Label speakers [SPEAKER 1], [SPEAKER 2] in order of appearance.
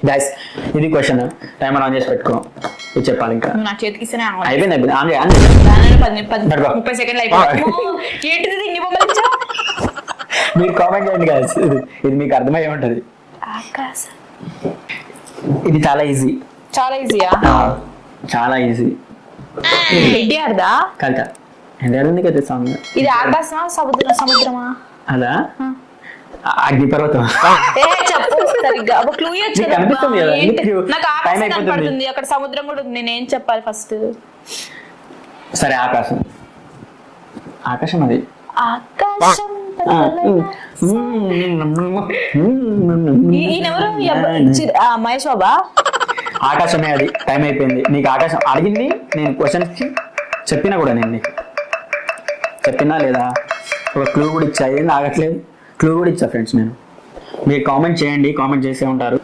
[SPEAKER 1] Guys ఇది question timer on చేసి పెట్టుకో ఇది చెప్పాలి ఇంకా
[SPEAKER 2] నా చేతికి ఇస్తేనే
[SPEAKER 1] అయిపోయింది ఆన్
[SPEAKER 2] 30 సెకండ్లు అయిపోయింది ఏంటిది ఇన్ని బొమ్మలు ఇచ్చావు
[SPEAKER 1] మీరు కామెంట్ చేయండి గైస్ ఇది మీకు అర్థమయ్యే ఉంటది
[SPEAKER 2] ఆకాశం
[SPEAKER 1] ఇది చాలా ఈజీ చాలా ఈజీ
[SPEAKER 2] ఎన్టీఆర్దా
[SPEAKER 1] కాదు ఎందుకు అయితే సాంగ్
[SPEAKER 2] ఇది ఆకాశమా సముద్రమా
[SPEAKER 1] అదా అగ్నిపర్వతం
[SPEAKER 2] చెప్పు సరిగ్గా ఒక క్లూ ఇవ్వచ్చు
[SPEAKER 1] నీకు అనిపిస్తుంది కదా, ఎందుకు?
[SPEAKER 2] నాకు
[SPEAKER 1] టైం
[SPEAKER 2] ఆకాశం
[SPEAKER 1] అయిపోతుంది.
[SPEAKER 2] కనపడుతుంది అక్కడ సముద్రం కూడా ఉంది నేను ఏం చెప్పాలి ఫస్ట్
[SPEAKER 1] సరే ఆకాశం అది
[SPEAKER 2] ఆకాశం ఈయనెవరు మహేష్ బాబా
[SPEAKER 1] ఆకాశమే అది టైం అయిపోయింది నీకు ఆకాశం అడిగింది నేను క్వశ్చన్స్ చెప్పినా కూడా నేను నీకు చెప్పినా లేదా ఒక క్లూ కూడా ఇచ్చా ఏం ఆగట్లేదు క్లూ కూడా ఇచ్చా ఫ్రెండ్స్ నేను మీరు కామెంట్ చేయండి కామెంట్ చేసే ఉంటారు